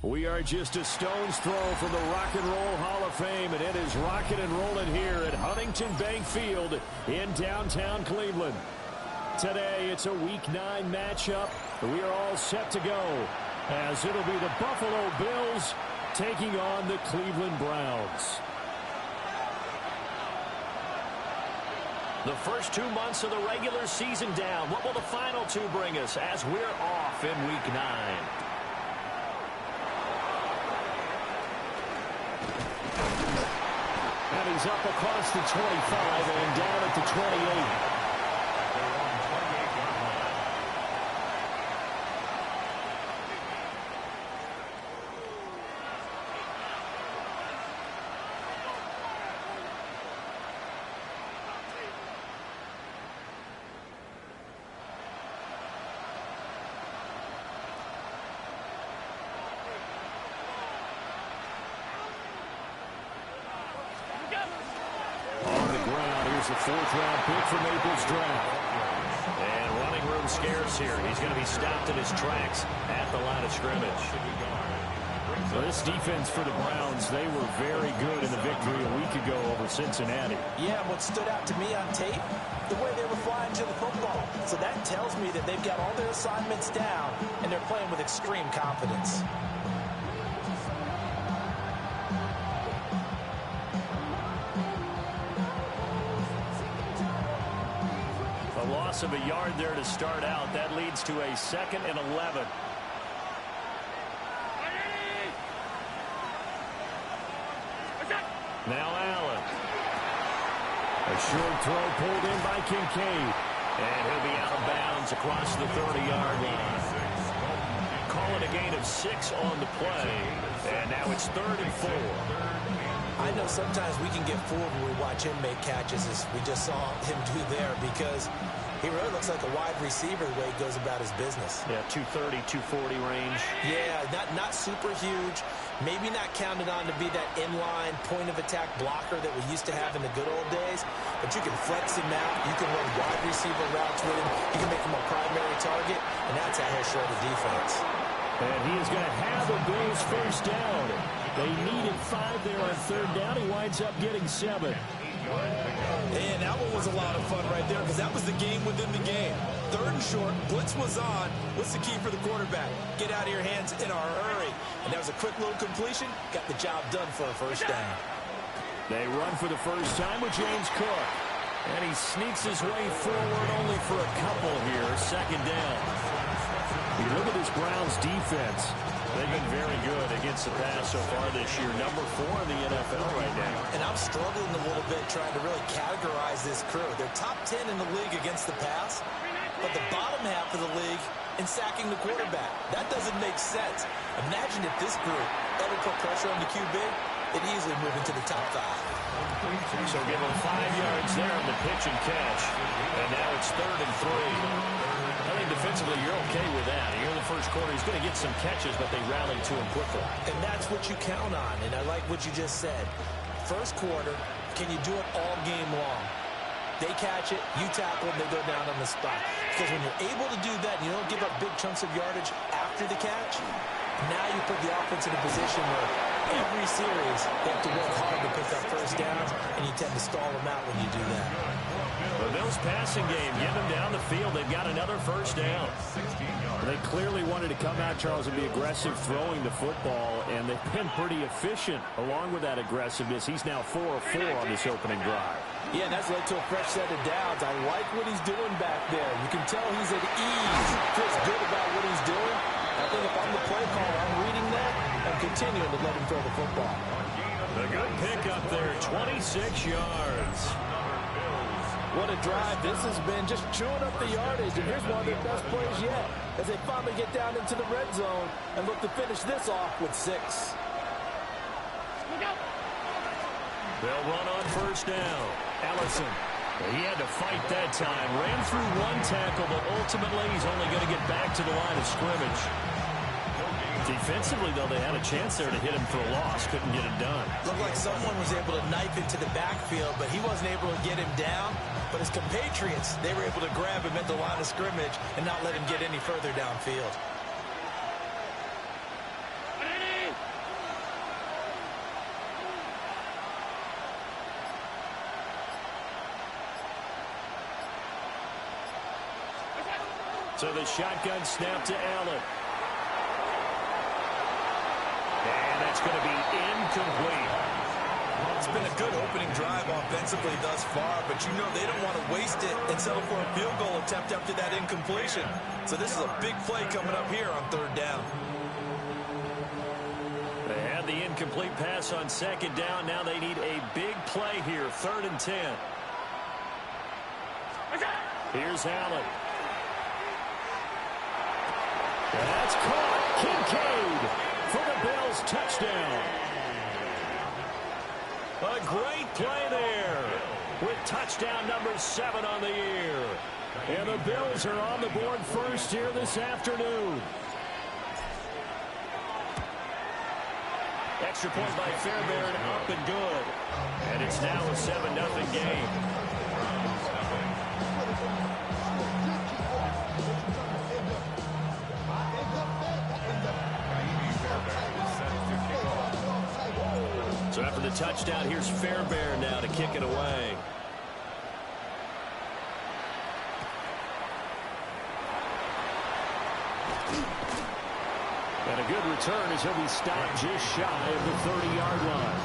We are just a stone's throw from the Rock and Roll Hall of Fame, and it is rocking and rolling here at Huntington Bank Field in downtown Cleveland. Today, it's a Week 9 matchup. We are all set to go, as it'll be the Buffalo Bills taking on the Cleveland Browns. The first 2 months of the regular season down. What will the final two bring us as we're off in Week 9? And he's up across the 25 and down at the 28. The fourth-round pick from April's draft. And running room scarce here. He's going to be stopped in his tracks at the line of scrimmage. So this defense for the Browns, they were very good in the victory a week ago over Cincinnati. Yeah, what stood out to me on tape, the way they were flying to the football. So that tells me that they've got all their assignments down, and they're playing with extreme confidence. Loss of a yard there to start out. That leads to a 2nd and 11. Now Allen. A short throw pulled in by Kincaid. And he'll be out of bounds across the 30-yard line. Call it a gain of 6 on the play. And now it's 3rd and 4. I know sometimes we can get fooled when we watch him make catches, as we just saw him do there, because he really looks like a wide receiver the way he goes about his business. Yeah, 230, 240 range. Yeah, not super huge. Maybe not counted on to be that inline point-of-attack blocker that we used to have in the good old days. But you can flex him out. You can run wide receiver routes with him. You can make him a primary target, and that's how he'll show the defense. And he is going to have the Bills first down. They needed 5 there on 3rd down. He winds up getting 7. And that one was a lot of fun right there, because that was the game within the game. 3rd and short, blitz was on. What's the key for the quarterback? Get out of your hands in a hurry. And that was a quick little completion. Got the job done for a first down. They run for the first time with James Cook. And he sneaks his way forward only for a couple here. 2nd down. You look at this Browns defense. They've been very good against the pass so far this year. Number 4 in the NFL right now. And I'm struggling a little bit trying to really categorize this crew. They're top 10 in the league against the pass, but the bottom half of the league in sacking the quarterback. That doesn't make sense. Imagine if this group ever put pressure on the QB, it'd easily move into the top 5. So give them 5 yards there on the pitch and catch. And now it's 3rd and 3. I think defensively you're okay with that. Here in the first quarter, he's going to get some catches, but they rally to him quickly. And that's what you count on, and I like what you just said. First quarter, can you do it all game long? They catch it, you tackle, and they go down on the spot. Because when you're able to do that, and you don't give up big chunks of yardage after the catch, now you put the offense in a position where every series they have to work hard to pick up first downs, and you tend to stall them out when you do that. The Bills passing game, get them down the field. They've got another first down. They clearly wanted to come out, Charles, and be aggressive throwing the football, and they've been pretty efficient along with that aggressiveness. He's now 4 of 4 on this opening drive. Yeah, and that's led to a fresh set of downs. I like what he's doing back there. You can tell he's at ease. Feels good about what he's doing. I think if I'm the play caller, I'm reading that and continuing to let him throw the football. A good pickup there, 26 yards. What a drive this has been, just chewing up the yardage. And here's one of their best plays yet as they finally get down into the red zone and look to finish this off with 6. They'll run on first down. Ellison, he had to fight that time. Ran through one tackle, but ultimately he's only going to get back to the line of scrimmage. Defensively, though, they had a chance there to hit him for a loss. Couldn't get it done. Looked like someone was able to knife into the backfield, but he wasn't able to get him down. But his compatriots, they were able to grab him at the line of scrimmage and not let him get any further downfield. So the shotgun snap to Allen. And that's going to be incomplete. It's been a good opening drive offensively thus far, but you know they don't want to waste it and settle for a field goal attempt after that incompletion. So this is a big play coming up here on third down. They had the incomplete pass on second down. Now they need a big play here, 3rd and 10. Here's Allen. That's caught. Kincaid for the Bills touchdown. A great play there with touchdown number 7 on the year. And the Bills are on the board first here this afternoon. Extra point by Fairbairn, up and good. And it's now a 7-0 game. So after the touchdown, here's Fairbairn now to kick it away. And a good return as he'll be stopped just shy of the 30-yard line.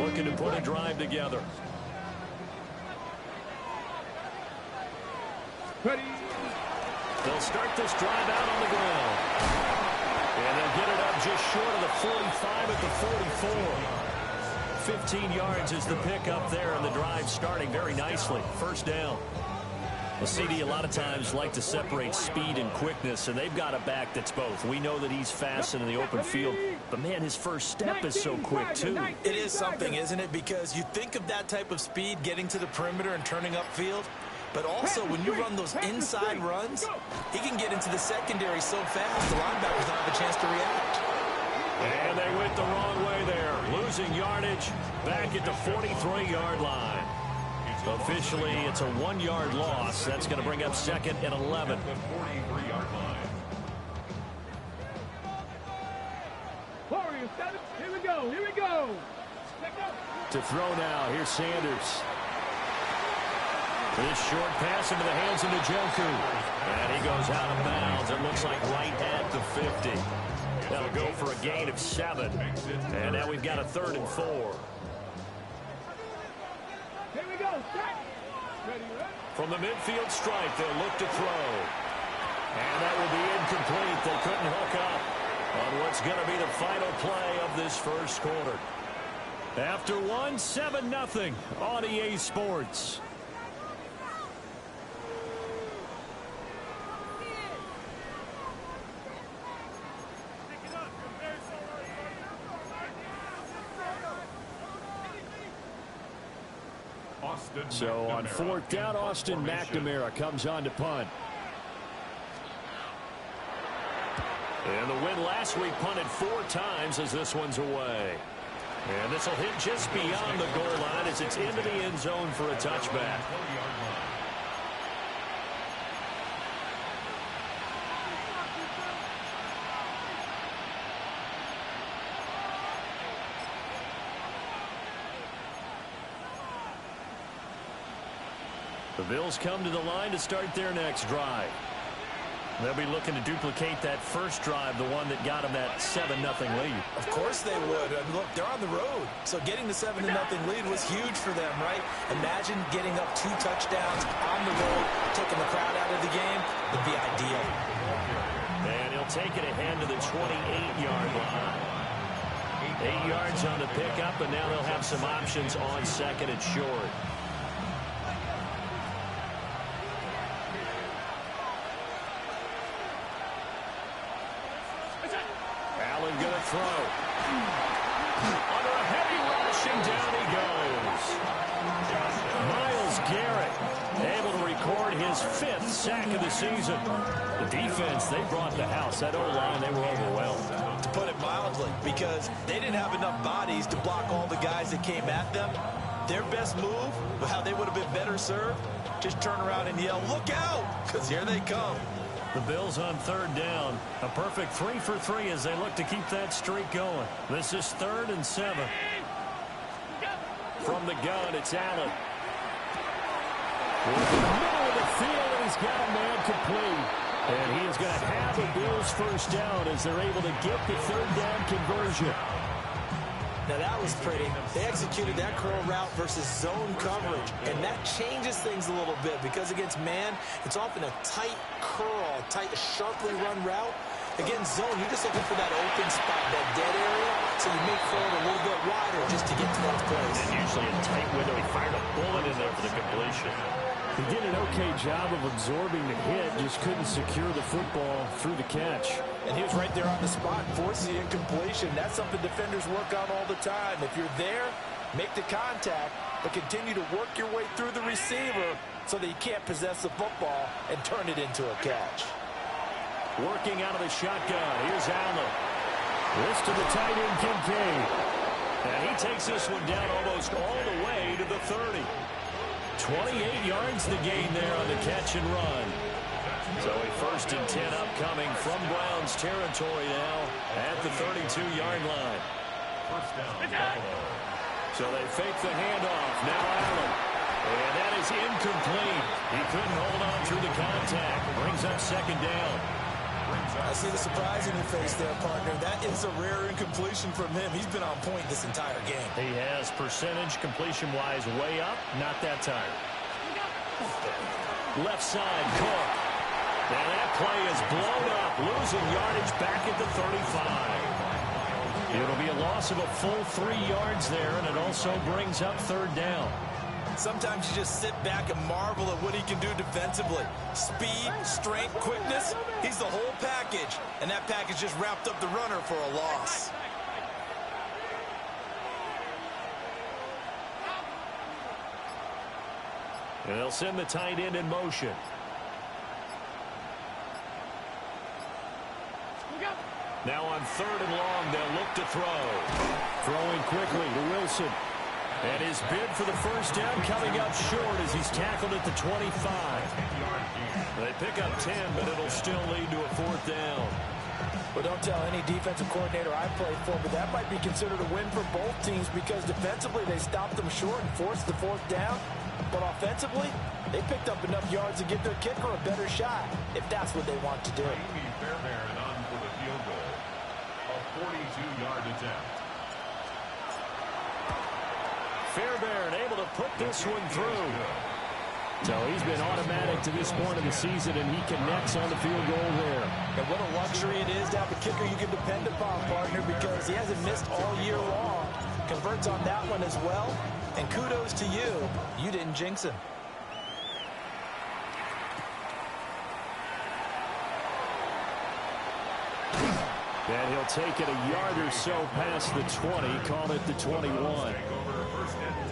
Looking to put a drive together. Ready. They'll start this drive out on the ground. And they'll get it up just short of the 45 at the 44. 15 yards is the pickup there, and the drive starting very nicely. First down. Well, CD a lot of times like to separate speed and quickness, and they've got a back that's both. We know that he's fast in the open field, but, man, his first step is so quick, too. It is something, isn't it? Because you think of that type of speed getting to the perimeter and turning upfield, but also when you run those inside runs, he can get into the secondary so fast the linebackers don't have a chance to react. And they went the wrong way there, losing yardage back at the 43-yard line. Officially, it's a 1-yard loss. That's going to bring up 2nd and 11. Here we go. Here we go. To throw now. Here's Sanders. This short pass into the hands of Njoku. And he goes out of bounds. It looks like right at the 50. That'll go for a gain of 7. And now we've got a 3rd and 4. Here we go. From the midfield stripe, they'll look to throw. And that will be incomplete. They couldn't hook up on what's going to be the final play of this first quarter. After 7-0 on EA Sports. So on 4th down, Austin McNamara comes on to punt. And the win last week punted 4 times as this one's away. And this will hit just beyond the goal line as it's into the end zone for a touchback. The Bills come to the line to start their next drive. They'll be looking to duplicate that first drive, the one that got them that 7-0 lead. Of course they would. I mean, look, they're on the road. So getting the 7-0 lead was huge for them, right? Imagine getting up 2 touchdowns on the road, taking the crowd out of the game. Would be ideal. And he'll take it ahead to the 28-yard line. 8 yards on the pickup, and now they'll have some options on 2nd and short. Allen gonna throw. Under a heavy rush, and down he goes. Myles Garrett able to record his 5th sack of the season. The defense, they brought the house. That O-line, they were overwhelmed. To put it mildly, because they didn't have enough bodies to block all the guys that came at them. Their best move, how they would have been better served, just turn around and yell, "Look out!" because here they come. The Bills on third down. A perfect 3 for 3 as they look to keep that streak going. This is 3rd and 7. From the gun, it's Allen. In the middle of the field, and he's got a man complete. And he is going to have the Bills first down as they're able to get the third down conversion. Now that was pretty. They executed that curl route versus zone coverage, and that changes things a little bit because against man, it's often a tight curl, tight, sharply run route. Against zone, you're just looking for that open spot, that dead area, so you make curl a little bit wider just to get to that place. And usually a tight window. He fired a bullet in there for the completion. He did an okay job of absorbing the hit, just couldn't secure the football through the catch. And he was right there on the spot, forcing the incompletion. That's something defenders work on all the time. If you're there, make the contact, but continue to work your way through the receiver so that you can't possess the football and turn it into a catch. Working out of the shotgun. Here's Allen. This to the tight end, Kincaid. And he takes this one down almost all the way to the 30. 28 yards the gain there on the catch and run. So a 1st and 10 upcoming from Browns territory now at the 32-yard line. So they fake the handoff. Now Allen. And that is incomplete. He couldn't hold on through the contact. Brings up 2nd down. I see the surprise in your face there, partner. That is a rare incompletion from him. He's been on point this entire game. He has percentage completion-wise way up. Not that time. Left side, Cook. And that play is blown up. Losing yardage back at the 35. It'll be a loss of a full 3 yards there, and it also brings up 3rd down. Sometimes you just sit back and marvel at what he can do defensively. Speed, strength, quickness, he's the whole package. And that package just wrapped up the runner for a loss. And they'll send the tight end in motion. Now on 3rd and long, they'll look to throw. Throwing quickly to Wilson. And his bid for the first down coming up short as he's tackled at the 25. They pick up 10, but it'll still lead to a 4th down. Well, don't tell any defensive coordinator I played for, but that might be considered a win for both teams because defensively they stopped them short and forced the 4th down. But offensively, they picked up enough yards to give their kicker a better shot if that's what they want to do. Fairbairn on for the field goal. A 42-yard attempt. Fairbairn able to put this one through. So he's been automatic to this point of the season, and he connects on the field goal there. And what a luxury it is to have a kicker you can depend upon, partner, because he hasn't missed all year long. Converts on that one as well. And kudos to you. You didn't jinx him. And he'll take it a yard or so past the 20, call it the 21. Take over 1st and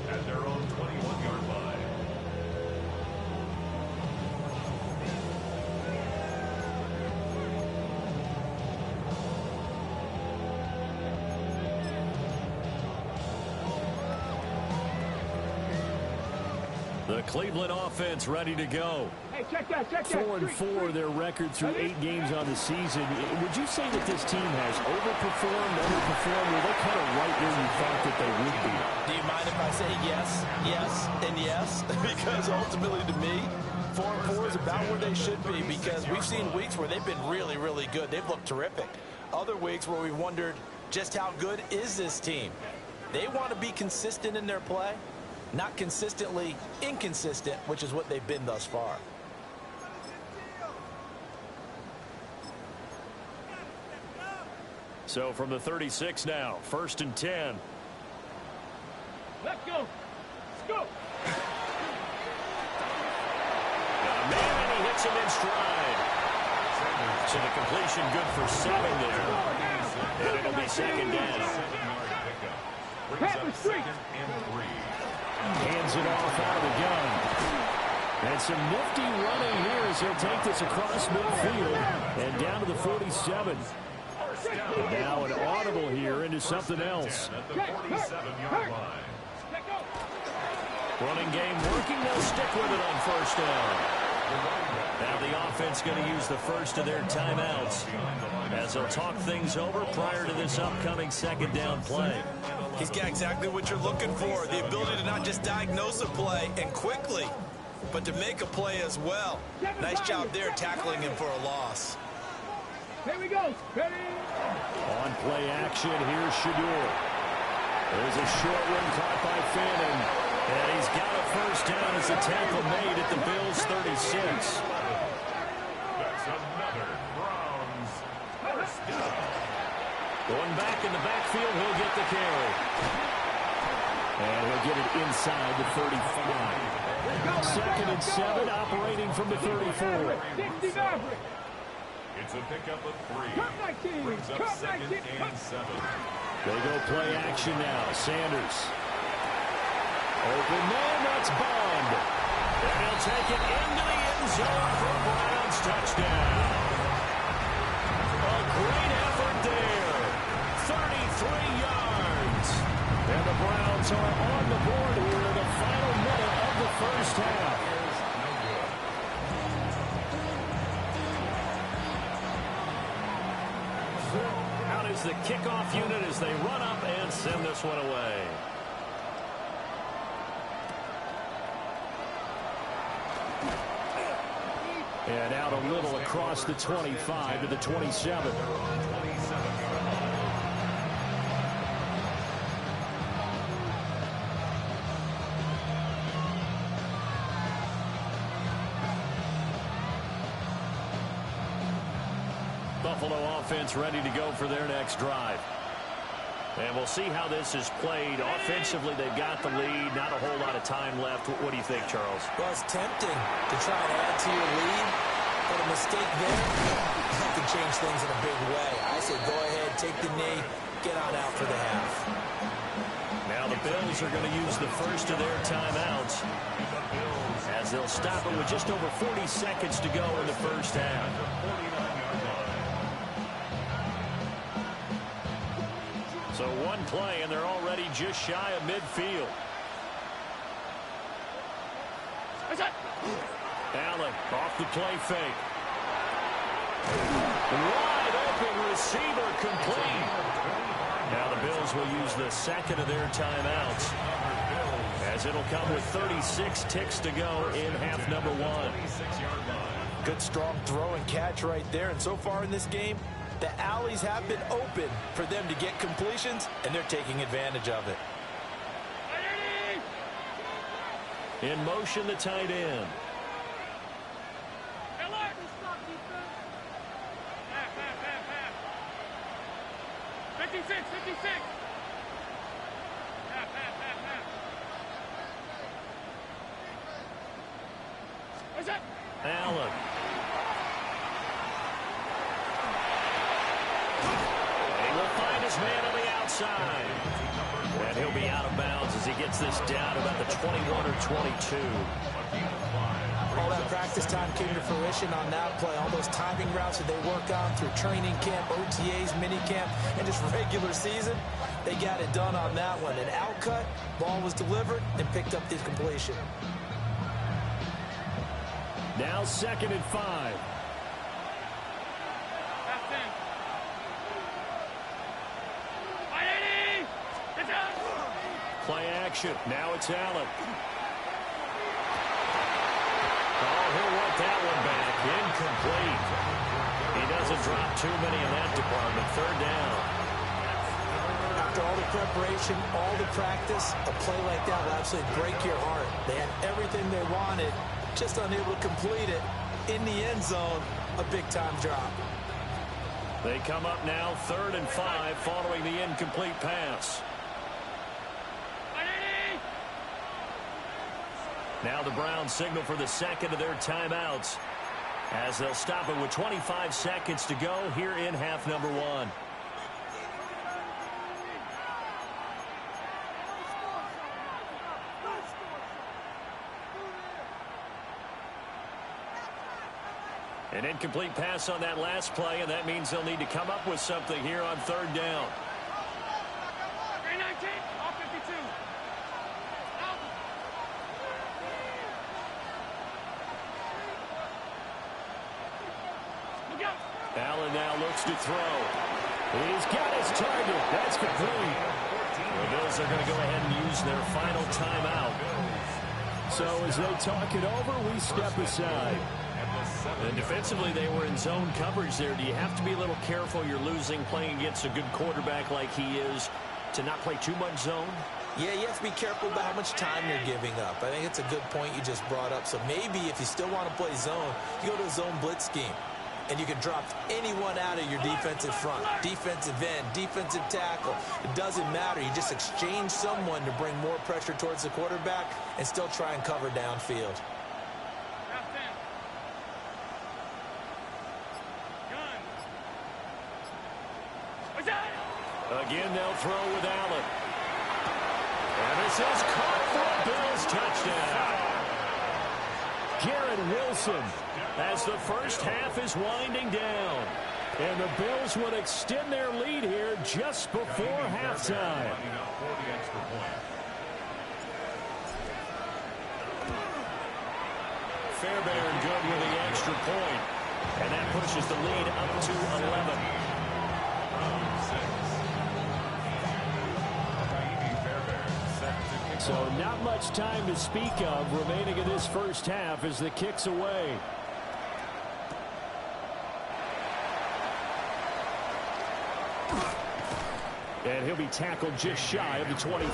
10 at their own 21-yard line. The Cleveland offense ready to go. Hey, check that. 4-4 their record through 8 games on the season. Would you say that this team has overperformed, underperformed, or they're kind of right where you thought that they would be? Do you mind if I say yes, yes, and yes? Because ultimately to me, 4-4 is about where they should be because we've seen weeks where they've been really, really good. They've looked terrific. Other weeks where we wondered just how good is this team. They want to be consistent in their play. Not consistently inconsistent, which is what they've been thus far. So from the 36 now, 1st and 10. Let's go. Let's go. Man, and he hits him in stride. So the completion good for 7 there. And it'll be 2nd down. Half the street. Hands it off out of the gun. And some nifty running here as he'll take this across midfield and down to the 47. And now an audible here into something else. At the 47-yard line. Running game working. They'll stick with it on 1st down. Now the offense going to use the first of their timeouts as they'll talk things over prior to this upcoming second down play. He's got exactly what you're looking for, the ability to not just diagnose a play and quickly, but to make a play as well. Nice job there tackling him for a loss. Here we go. Ready? On play action, here's Shadur. There's a short one caught by Fannin. And he's got a first down as the tackle made at the Bills' 36. That's another Browns first down. Going back in the backfield, he'll get the carry. And he'll get it inside the 35. Second and 7, operating from the 34. It's a pickup of 3. Brings up second and 7. They go play action now. Sanders. Open man, that's Bond. And he'll take it into the end zone for a Browns touchdown. A great effort there. 33 yards. And the Browns are on the board here in the final minute of the first half. Out is the kickoff unit as they run up and send this one away. And out a little across the 25 to the 27. Buffalo offense ready to go for their next drive. And we'll see how this is played. Offensively, they've got the lead. Not a whole lot of time left. What do you think, Charles? Well, it's tempting to try and add to your lead, but a mistake there can change things in a big way. I say go ahead, take the knee, get on out for the half. Now the Bills are going to use the first of their timeouts as they'll stop it with just over 40 seconds to go in the first half. So one play, and they're already just shy of midfield. Allen off the play fake. Wide open receiver complete. Now the Bills will use the second of their timeouts as it'll come with 36 ticks to go in half number one. Good strong throw and catch right there. And so far in this game, the alleys have been open for them to get completions, and they're taking advantage of it. In motion, the tight end. 56. What's that? Allen. And he will find his man on the outside. And he'll be out of bounds as he gets this down about the 21 or 22. All that practice time came to fruition on that play. All those timing routes that they work on through training camp, OTAs, minicamp, and just regular season, they got it done on that one. An outcut, ball was delivered, and picked up the completion. Now 2nd and 5. Play action. Now it's Allen. Oh, he'll want that one back. Incomplete. He doesn't drop too many in that department. 3rd down. After all the preparation, all the practice, a play like that will absolutely break your heart. They had everything they wanted, just unable to complete it. In the end zone, a big-time drop. They come up now 3rd and 5 following the incomplete pass. Now the Browns signal for the second of their timeouts as they'll stop it with 25 seconds to go here in half number one. An incomplete pass on that last play, and that means they'll need to come up with something here on 3rd down. Allen now looks to throw. He's got his target. That's complete. The Bills are going to go ahead and use their final timeout. So as they talk it over, we step aside. And defensively, they were in zone coverage there. Do you have to be a little careful? You're losing playing against a good quarterback like he is to not play too much zone? Yeah, you have to be careful about how much time you're giving up. I think it's a good point you just brought up. So maybe if you still want to play zone, you go to a zone blitz scheme. And you can drop anyone out of your defensive front, defensive end, defensive tackle. It doesn't matter. You just exchange someone to bring more pressure towards the quarterback and still try and cover downfield. Again, they'll throw with Allen. And this is caught for a Bills touchdown. Garrett Wilson as the first half is winding down. And the Bills would extend their lead here just before halftime. Fairbairn good with the extra point. And that pushes the lead up to 11. So not much time to speak of remaining in this first half as the kick's away. And he'll be tackled just shy of the 25.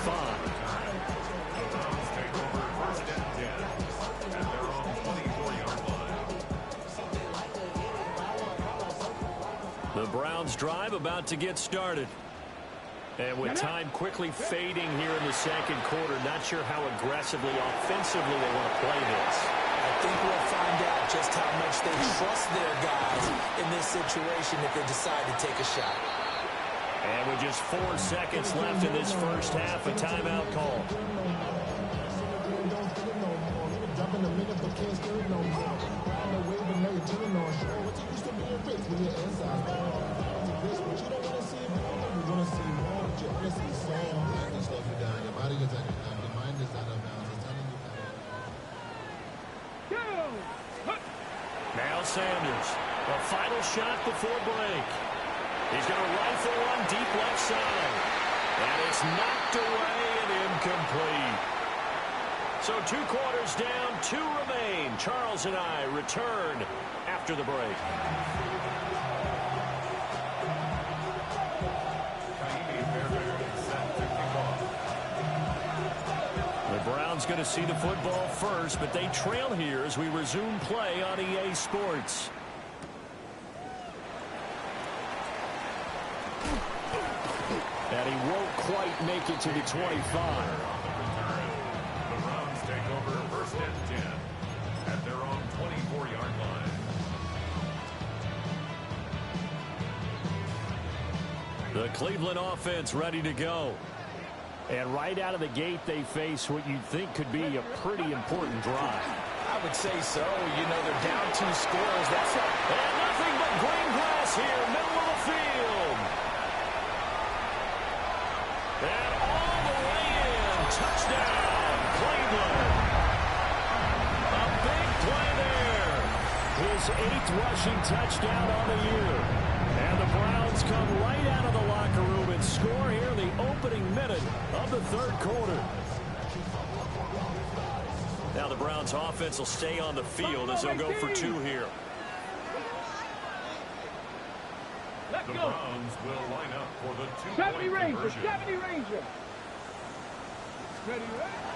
The Browns drive about to get started. And with time quickly fading here in the second quarter, not sure how aggressively, offensively they want to play this. I think we'll find out just how much they trust their guys in this situation if they decide to take a shot. And with just 4 seconds left in this first half, a timeout call. Now Sanders, a final shot before break. He's going to rifle one deep left side. And it's knocked away and incomplete. So 2 quarters down, 2 remain. Charles and I return after the break. The Browns going to see the football first, but they trail here as we resume play on EA Sports. And he won't quite make it to the 25. The Browns take over first and 10 at their own 24-yard line. The Cleveland offense ready to go. And right out of the gate, they face what you'd think could be a pretty important drive. I would say so. You know, they're down 2 scores. That's it. And nothing but green grass here, middle of the field. And all the way in. Touchdown, Cleveland. A big play there. His 8th rushing touchdown on the year. And the Browns come right out of the locker room and score here in the opening minute of the 3rd quarter. Now the Browns offense will stay on the field as they'll go for 2 here. The Browns will line up for the 2-point 70 Ranger, conversion. 70 Ranger. Ready,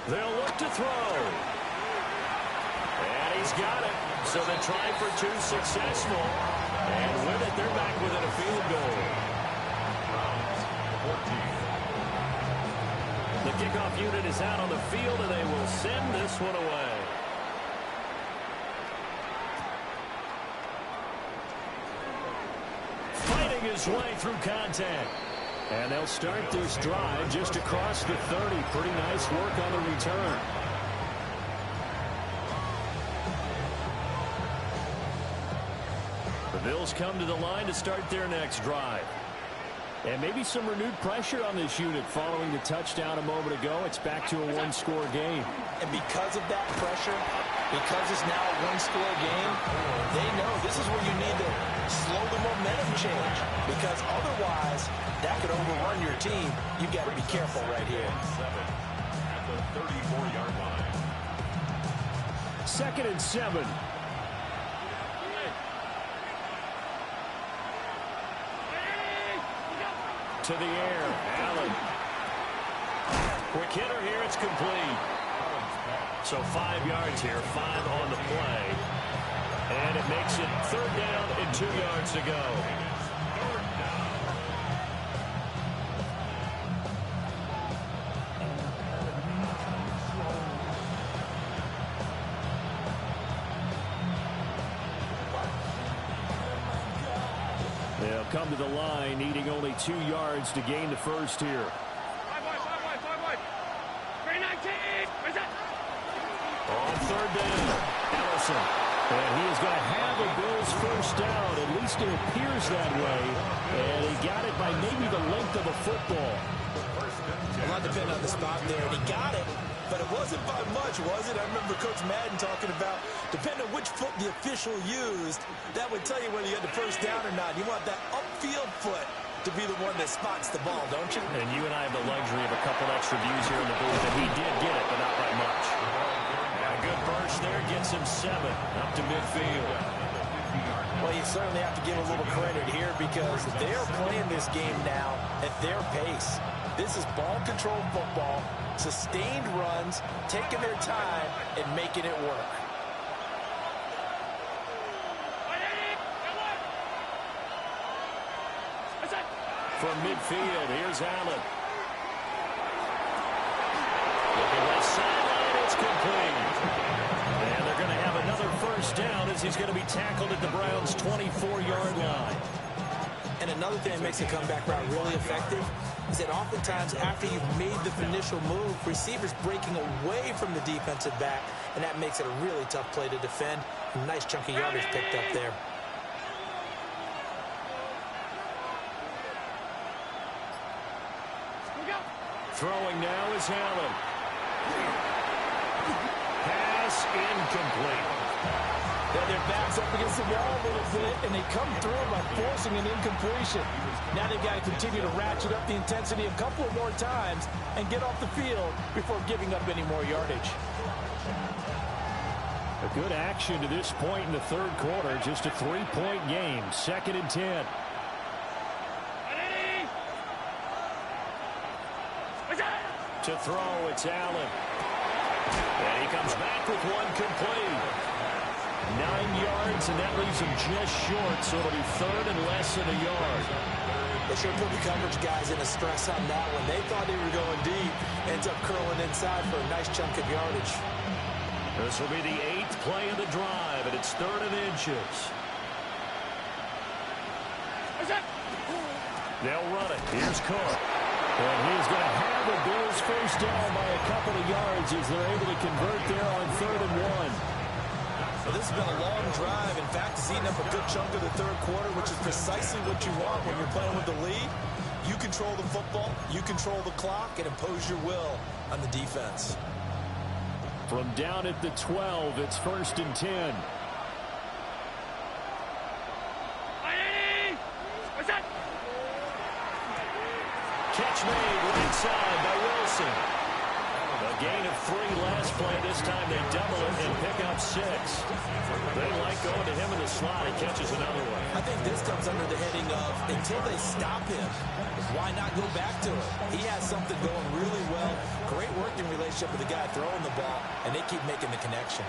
They'll look to throw. And he's got it. So the try for 2 successful. And with it, they're back within a field goal. Browns 14. The kickoff unit is out on the field, and they will send this one away. Fighting his way through contact. And they'll start this drive just across the 30. Pretty nice work on the return. The Bills come to the line to start their next drive. And maybe some renewed pressure on this unit following the touchdown a moment ago. It's back to a 1-score game. And because of that pressure, because it's now a 1-score game, they know this is where you need to slow the momentum change, because otherwise that could overrun your team. You've got to be careful right here. At the 34-yard line. 2nd and 7. To the air, Allen. Quick hitter here, it's complete. So 5 yards here, 5 on the play. And it makes it 3rd down and 2 yards to go. They'll come to the line, needing only 2 yards to gain the first here. 319. Where's that? On 3rd down, Ellison. And he is going to have a Bills first down. At least it appears that way. And he got it by maybe the length of a football. A lot depending on the spot there, and he got it. But it wasn't by much, was it? I remember Coach Madden talking about, depending on which foot the official used, that would tell you whether you had the first down or not. You want that upfield foot to be the one that spots the ball, don't you? And you and I have the luxury of a couple extra views here in the booth, and he did get it, but not by much. And a good burst there gets him 7 up to midfield. Well, you certainly have to give a little credit here because they're playing this game now at their pace. This is ball-controlled football, sustained runs, taking their time, and making it work. From midfield, here's Allen. Looking left sideline, it's complete. And they're going to have another first down as he's going to be tackled at the Browns' 24-yard line. And another thing that makes a comeback route really effective is that oftentimes after you've made the initial move, receivers breaking away from the defensive back, and that makes it a really tough play to defend. A nice chunk of yardage picked up there. Throwing now is Allen. Pass incomplete. Their backs up against the wall a little bit, and they come through by forcing an incompletion. Now they've got to continue to ratchet up the intensity a couple of more times and get off the field before giving up any more yardage. A good action to this point in the 3rd quarter. Just a 3-point game. 2nd and 10. To throw, it's Allen. And he comes back with one complete. 9 yards, and that leaves him just short, so it'll be 3rd and less than a yard. They sure put the coverage guys in a stress on that one. They thought they were going deep. Ends up curling inside for a nice chunk of yardage. This will be the 8th play of the drive, and it's 3rd and inches. They'll run it. Here's Cook. And he is going to have the Bills first down by a couple of yards as they're able to convert there on 3rd and 1. Well, this has been a long drive. In fact, it's eaten up a good chunk of the 3rd quarter, which is precisely what you want when you're playing with the lead. You control the football, you control the clock, and impose your will on the defense. From down at the 12, it's 1st and 10. Catch made right side by Wilson. A gain of 3 last play. This time they double it and pick up 6. They like going to him in the slot. He catches another one. I think this comes under the heading of until they stop him, why not go back to it? He has something going really well. Great working relationship with the guy throwing the ball, and they keep making the connection.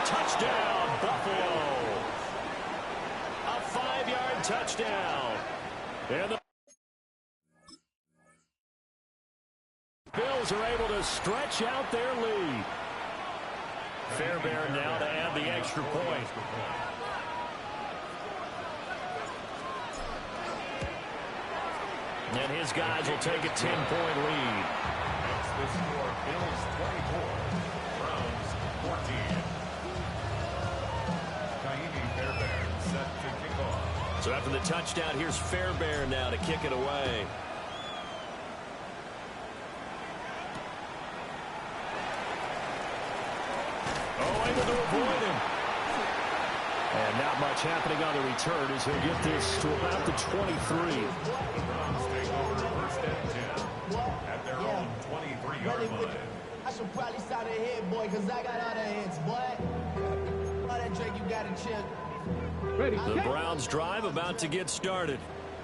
Touchdown, Buffalo. A 5-yard touchdown. And the Bills are able to stretch out their lead. Fairbairn now to add the extra point. And his guys will take a 10-point lead. That's the score. Bills 24, Browns 14. So after the touchdown, here's Fairbairn now to kick it away. Oh, able to avoid him. And not much happening on the return as he'll get this to about the 23. The Browns take over first and 10 at their own 23-yard line. I should probably start ahead, boy, because I got all the hits, boy. All that Drake you got to chill. The Browns drive about to get started.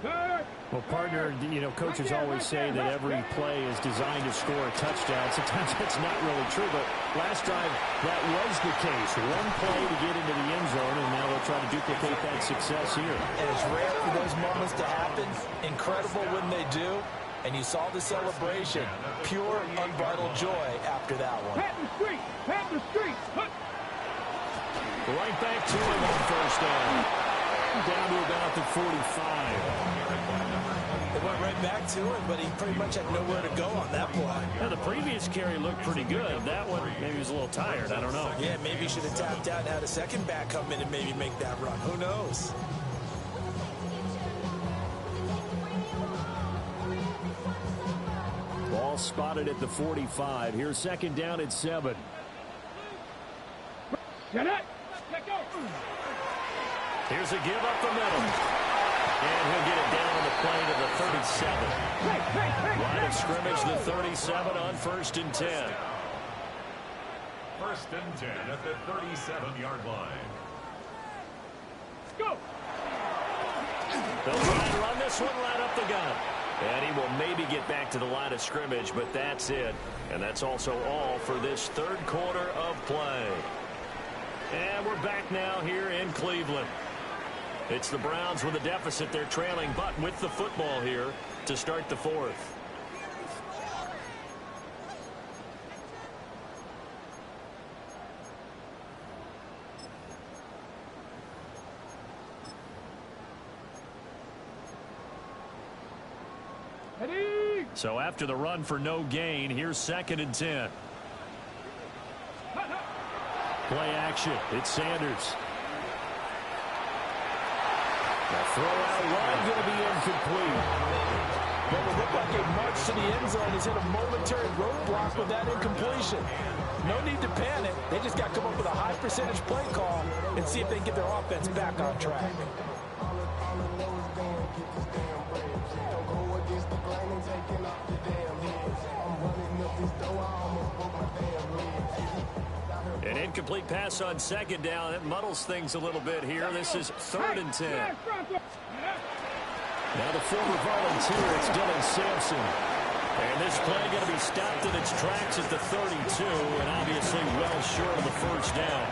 Well, partner, coaches always say that every play is designed to score a touchdown. Sometimes that's not really true, but last drive, that was the case. One play to get into the end zone, and now they'll try to duplicate that success here. And it's rare for those moments to happen. Incredible when they do. And you saw the celebration. Pure, unbridled joy after that one. Pat the street! Pat the street! Right back to him on first down. Down to about the 45. They went right back to him, but he pretty much had nowhere to go on that play. Yeah, the previous carry looked pretty good. That one, maybe he was a little tired. I don't know. Yeah, maybe he should have tapped out and had a second back come in and maybe make that run. Who knows? Ball spotted at the 45. Here's second down at 7. Get it! Let go! Here's a give up the middle. And he'll get it down on the play to the 37. Line of scrimmage, the 37 on first and 10. First and 10 at the 37-yard line. Go! They'll try and run this one right up the gun. And he will maybe get back to the line of scrimmage, but that's it. And that's also all for this third quarter of play. And we're back now here in Cleveland. It's the Browns with a deficit. They're trailing, but with the football here to start the fourth. Ready? So after the run for no gain, here's second and 10. Play action. It's Sanders. The throw out wide going to be incomplete. Well, it looked like a march to the end zone has hit a momentary roadblock with that incompletion. No need to panic. They just got to come up with a high percentage play call and see if they can get their offense back on track. An incomplete pass on second down. It muddles things a little bit here. This is third and 10. Now the former volunteer, it's Dylan Sampson. And this play going to be stopped in its tracks at the 32, and obviously well short of the first down.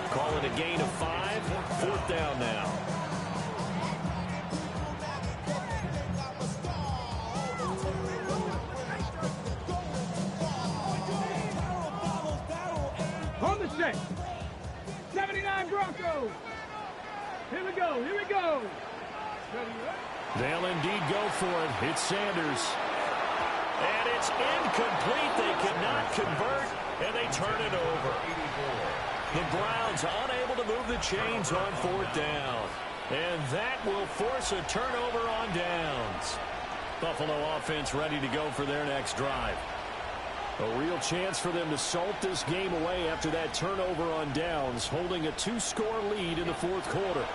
Call it a gain of 5, fourth down now. On the set. 79 Broncos. Here we go. Here we go. They'll indeed go for it. It's Sanders. And it's incomplete. They could not convert, and they turn it over. The Browns unable to move the chains on fourth down. And that will force a turnover on downs. Buffalo offense ready to go for their next drive. A real chance for them to salt this game away after that turnover on downs, holding a 2-score lead in the fourth quarter.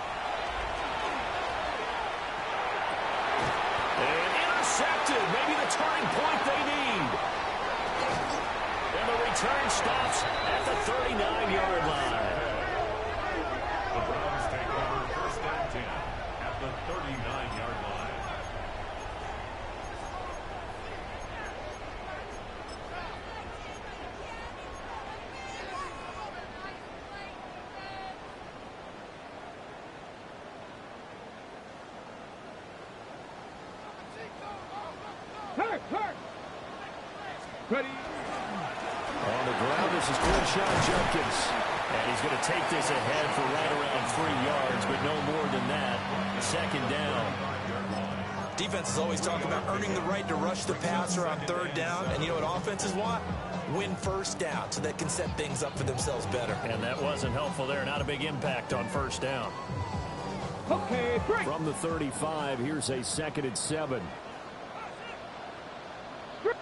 And intercepted, maybe the turning point they need. And the return stops at the 39-yard line. The Browns take over first and 10 at the 39-yard line. Hurt. Ready? On the ground, this is Quinshon Judkins. And he's going to take this ahead for right around 3 yards, but no more than that. Second down. Defense is always talking about earning the right to rush the passer on third down. And you know what offenses want? Win first down so they can set things up for themselves better. And that wasn't helpful there. Not a big impact on first down. Okay, break. From the 35, here's a 2nd and 7.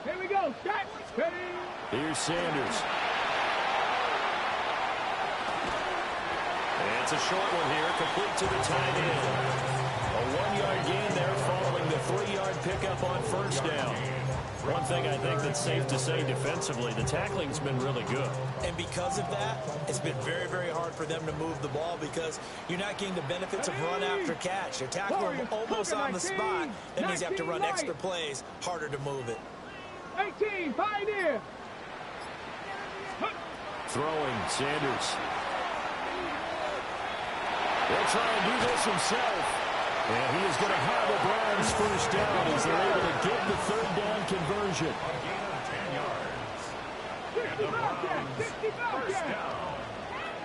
Here we go. Shot. Ready. Here's Sanders. It's a short one here, complete to the tight end. A 1-yard gain there following the 3-yard pickup on first down. One thing I think that's safe to say defensively, the tackling's been really good. And because of that, it's been very, very hard for them to move the ball because you're not getting the benefits of run after catch. You're tackling them almost on the spot. That means you have to run extra plays, harder to move it. 18, Pioneer. Throwing, Sanders. He'll try and do this himself. And he is going to have the Browns first down as they're able to get the 3rd down conversion. 60 Bobcat, 60 Bobcat.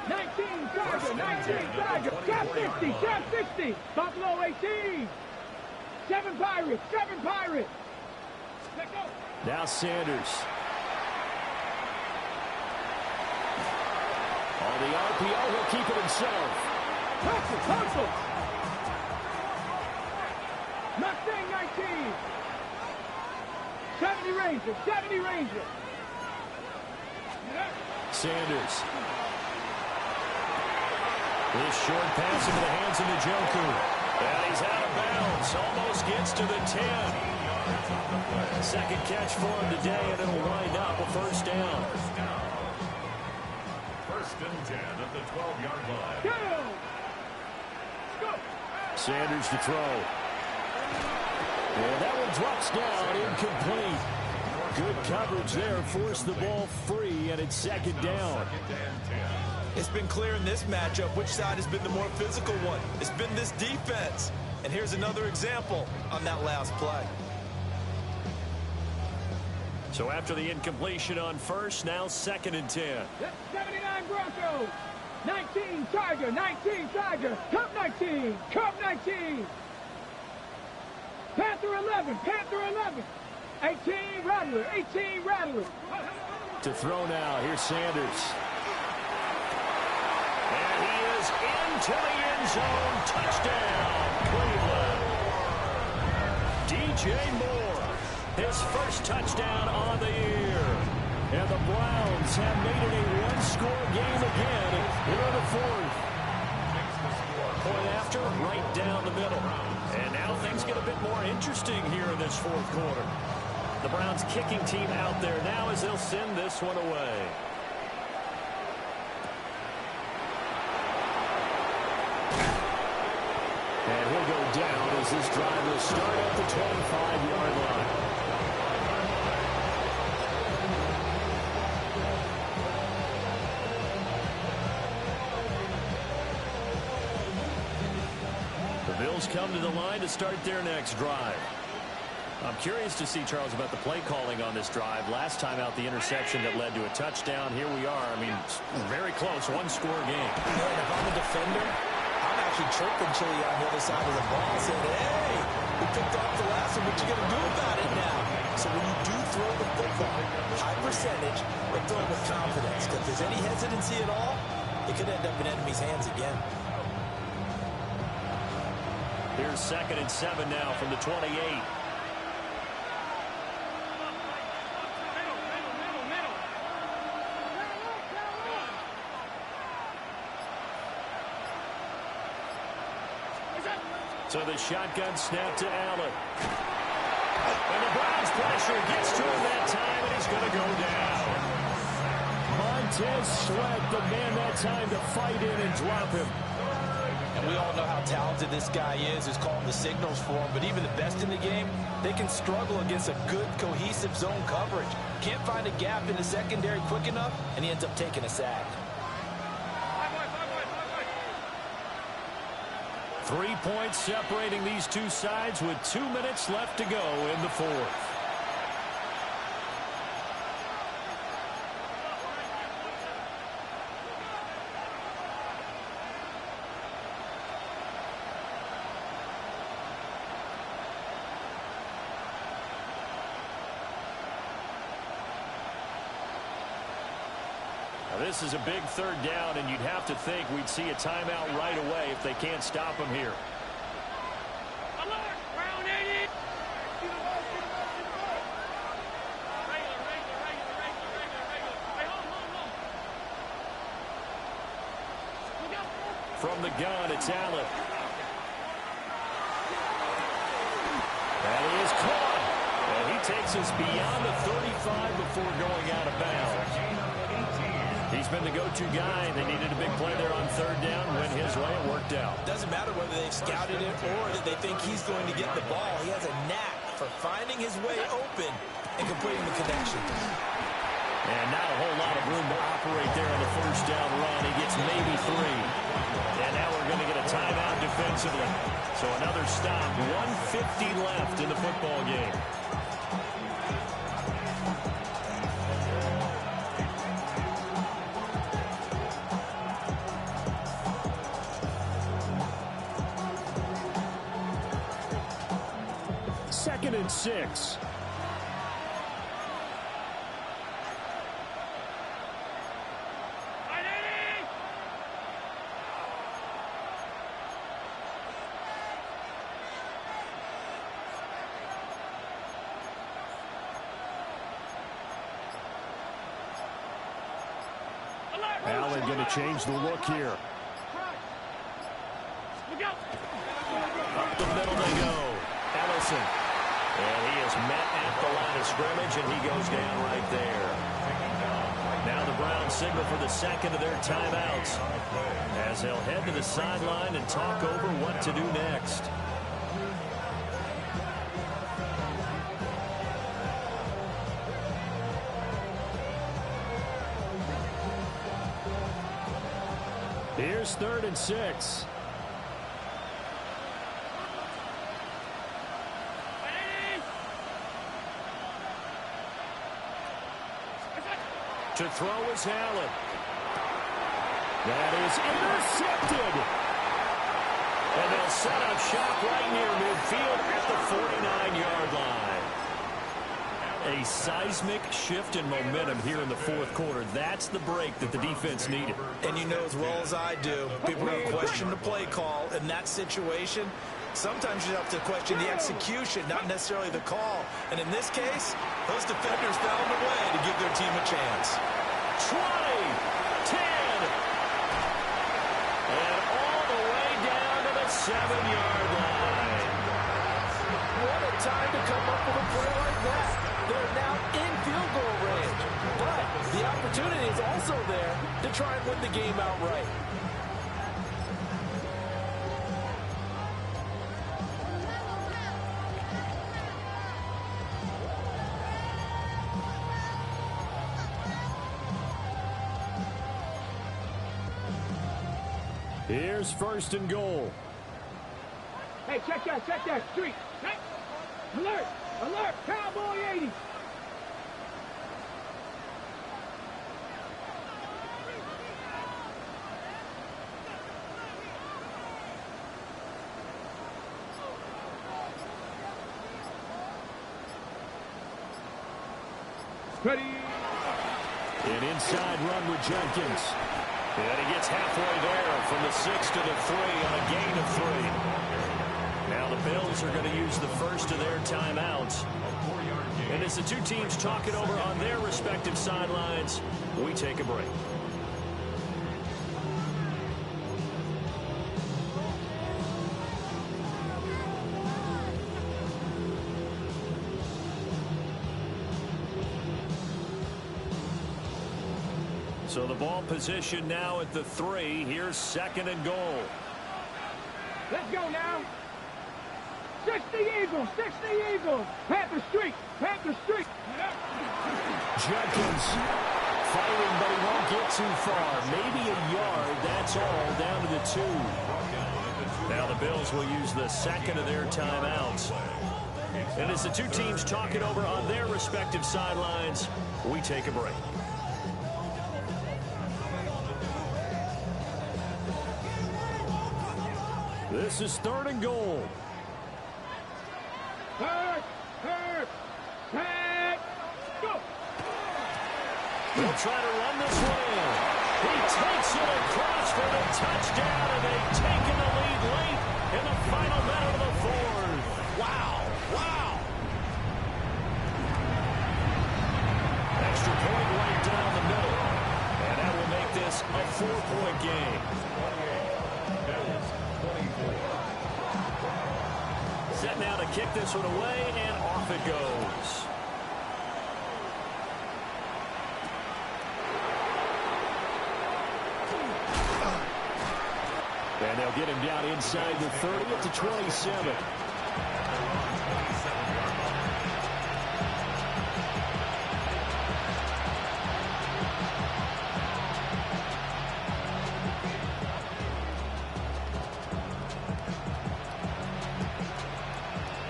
19 Tiger, 19 Tiger. Trap 60, trap 60. Buffalo 18. 7 Pirates, 7 Pirates. Let's go. Now Sanders. On the RPO, he'll keep it himself. Hustle. Mustang 19. 70 Ranger, 70 Ranger. Sanders. This short pass into the hands of Njoku. And he's out of bounds. Almost gets to the 10. 2nd catch for him today, and it'll wind up a first down. 1st and 10 at the 12-yard line. Go. Sanders to throw. And that one drops down, incomplete. Good coverage there, forced the ball free, and it's 2nd down. It's been clear in this matchup which side has been the more physical one. It's been this defense. And here's another example on that last play. So after the incompletion on first, now 2nd and 10. 79 Broncos. 19 Tiger, 19 Tiger. Cup 19, Cup 19. Panther 11, Panther 11. 18 Rattler, 18 Rattler. To throw now, here's Sanders. And he is into the end zone. Touchdown, Cleveland. DJ Moore, his first touchdown on the year. And the Browns have made it a one-score game again here in the 4th. Point after, right down the middle. And now things get a bit more interesting here in this 4th quarter. The Browns kicking team out there now as they'll send this one away. And he'll go down as this drive will start at the 25-yard line. The Bills come to the line to start their next drive. I'm curious to see, Charles, about the play calling on this drive. Last time out, the interception that led to a touchdown. Here we are. I mean, very close, one-score game. Yeah, and if I'm a defender, I'm actually chirping Chili on the other side of the ball, saying, hey, we picked off the last one. What you going to do about it now? So when you do throw the football, high percentage, but throw it with confidence. Because if there's any hesitancy at all, it could end up in enemy's hands again. Here's 2nd and 7 now from the 28. So the shotgun snap to Allen. And the Browns pressure gets to him that time, and he's going to go down. Montez Sweat, the man that time to fight in and drop him. And we all know how talented this guy is, who's calling the signals for him. But even the best in the game, they can struggle against a good, cohesive zone coverage. Can't find a gap in the secondary quick enough, and he ends up taking a sack. 3 points separating these two sides with 2 minutes left to go in the 4th. This is a big third down, and you'd have to think we'd see a timeout right away if they can't stop him here. From the gun, it's Allen. That is caught. And he takes us beyond the 35 before going out of bounds. He's been the go-to guy. They needed a big play there on third down. Went his way. It worked out. Doesn't matter whether they've scouted it or that they think he's going to get the ball. He has a knack for finding his way open and completing the connection. And not a whole lot of room to operate there on the first down run. He gets maybe 3. And now we're going to get a timeout defensively. So another stop. 1:50 left in the football game. Second and 6. Allen going to change the look here. Up the middle they go. Ellison. And he is met at the line of scrimmage, and he goes down right there. Now the Browns signal for the second of their timeouts as they'll head to the sideline and talk over what to do next. Here's third and 6. To throw is Allen. That is intercepted. And they'll set up shop right near midfield at the 49-yard line. A seismic shift in momentum here in the fourth quarter. That's the break that the defense needed. And you know as well as I do, people have questioned the play call in that situation. Sometimes you have to question the execution, not necessarily the call. And in this case, those defenders found a way to give their team a chance. 20, 10, and all the way down to the 7-yard line. What a time to come up with a play like that. They're now in field goal range. But the opportunity is also there to try and win the game outright. Here's first and goal. Hey, check that, street. Hey, alert, Cowboy 80. Ready. An inside run with Jenkins. And he gets halfway there from the 6 to the 3 on a gain of 3. Now the Bills are going to use the first of their timeouts. And as the two teams talk it over on their respective sidelines, we take a break. So the ball position now at the 3. Here's second and goal. Let's go now. 60 Eagles, 60 Eagles. Panther Street. Jenkins firing, but he won't get too far. Maybe a yard, that's all, down to the 2. Now the Bills will use the second of their timeouts. And as the two teams talk it over on their respective sidelines, we take a break. This is third and goal. Third, go. They'll try to run this one in. He takes it across for the touchdown, and they've taken the lead late in the final minute of the fourth. Wow. Wow. Extra point right down the middle. And that will make this a 4-point game. 24. Set now to kick this one away, and off it goes. And they'll get him down inside the 30 at the 27.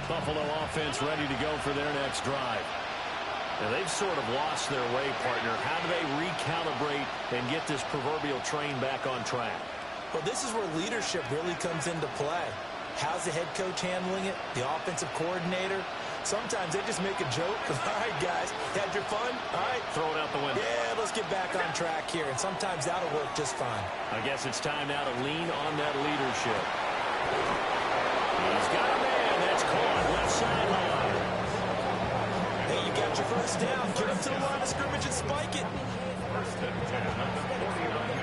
Buffalo offense ready to go for their next drive. Now they've sort of lost their way, partner. How do they recalibrate and get this proverbial train back on track? Well, this is where leadership really comes into play. How's the head coach handling it? The offensive coordinator? Sometimes they just make a joke. All right, guys, had your fun? All right. Throw it out the window. Yeah, let's get back on track here. And sometimes that'll work just fine. I guess it's time now to lean on that leadership. He's got a man. That's caught left sideline. Hey, you got your first down. Get up to the line of scrimmage and spike it. First and 10 at the 40-yard line.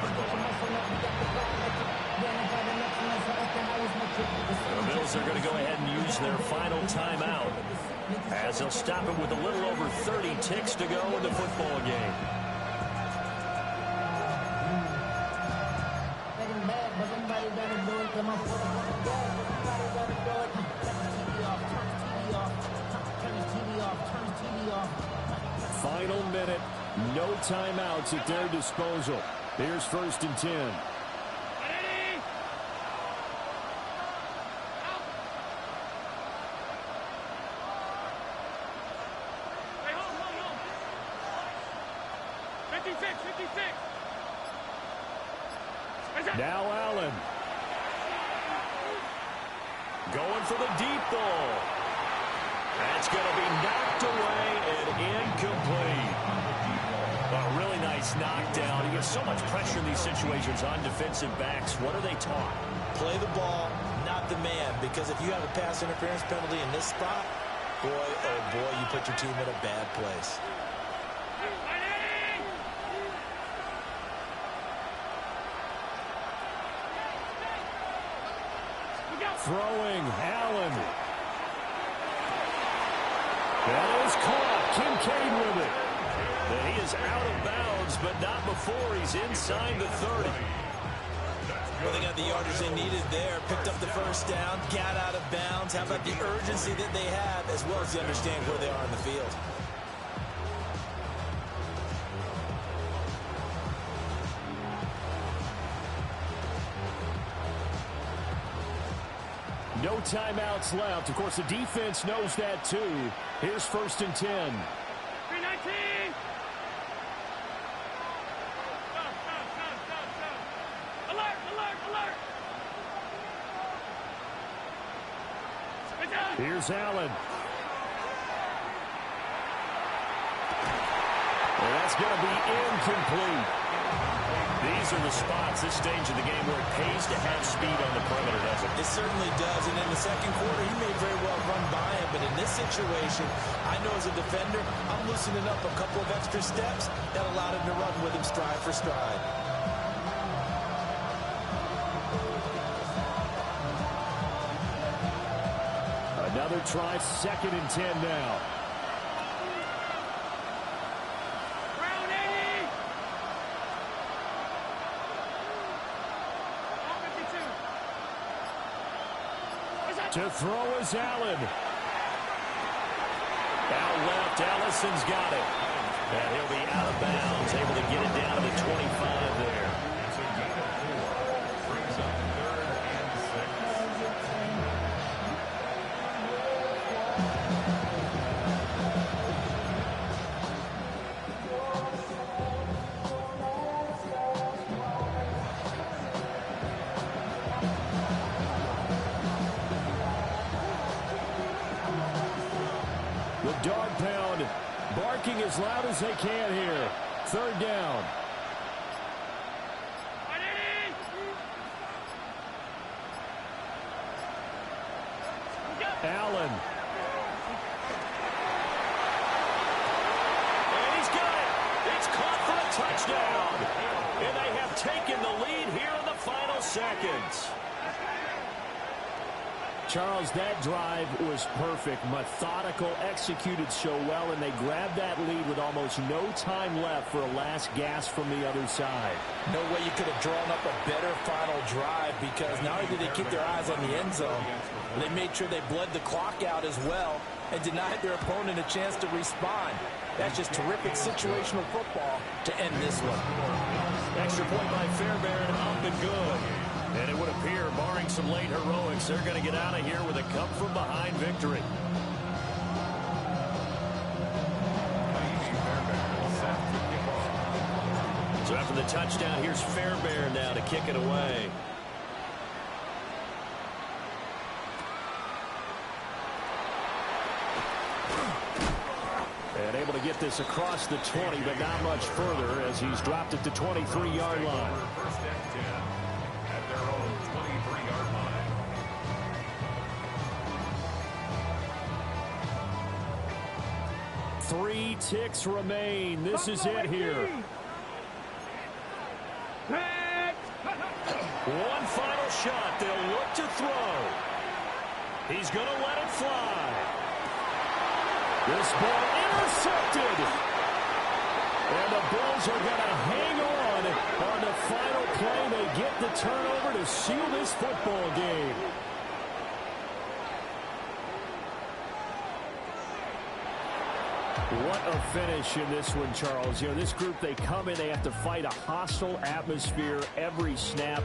The Bills are going to go ahead and use their final timeout as they'll stop it with a little over 30 ticks to go in the football game. Final minute, no timeouts at their disposal. Here's 1st and 10. Now Allen. Going for the deep ball. That's going to be knocked away and incomplete. A really nice knockdown. You get so much pressure in these situations on defensive backs. What are they taught? Play the ball, not the man. Because if you have a pass interference penalty in this spot, boy, oh boy, you put your team in a bad place. Throwing, Allen. That is caught. Kincaid with it. And he is out of bounds, but not before he's inside the 30. Well, they got the yardage they needed there. Picked up the first down, got out of bounds. How about the urgency that they have, as well as they understand where they are in the field. No timeouts left. Of course, the defense knows that, too. Here's 1st and 10. 319. Alert, alert, alert. Here's Allen. And that's going to be incomplete. These are the spots, this stage of the game, where it pays to have speed on the perimeter, doesn't it? It certainly does. And in the second quarter, he may very well run by him. But in this situation, I know as a defender, I'm loosening up a couple of extra steps that allowed him to run with him stride for stride. Another try, 2nd and 10 now. To throw is Allen. Out left, Allison's got it. And he'll be out of bounds, able to get it down to the 25 there. It's a gain of 4. Brings up 3rd and 6. The dog pound barking as loud as they can here. third down. Allen. And he's got it. It's caught for a touchdown. And they have taken the lead here in the final seconds. Charles, that drive was perfect, methodical, executed so well, and they grabbed that lead with almost no time left for a last gasp from the other side. No way you could have drawn up a better final drive, because not only did they keep their eyes on the end zone, they made sure they bled the clock out as well and denied their opponent a chance to respond. That's just terrific situational football to end this one. Extra point by Fairbairn, up and good. And it would appear, barring some late heroics, they're going to get out of here with a come-from-behind victory. So after the touchdown, here's Fairbairn now to kick it away. And able to get this across the 20, but not much further as he's dropped it to 23-yard line. First and 10 at their own 23-yard line. Three ticks remain. This is it here. One final shot. They'll look to throw. He's going to let it fly. This ball intercepted. And the Bills are going to hang on the final play. They get the turnover to seal this football game. What a finish in this one, Charles. You know, this group, they come in, they have to fight a hostile atmosphere every snap.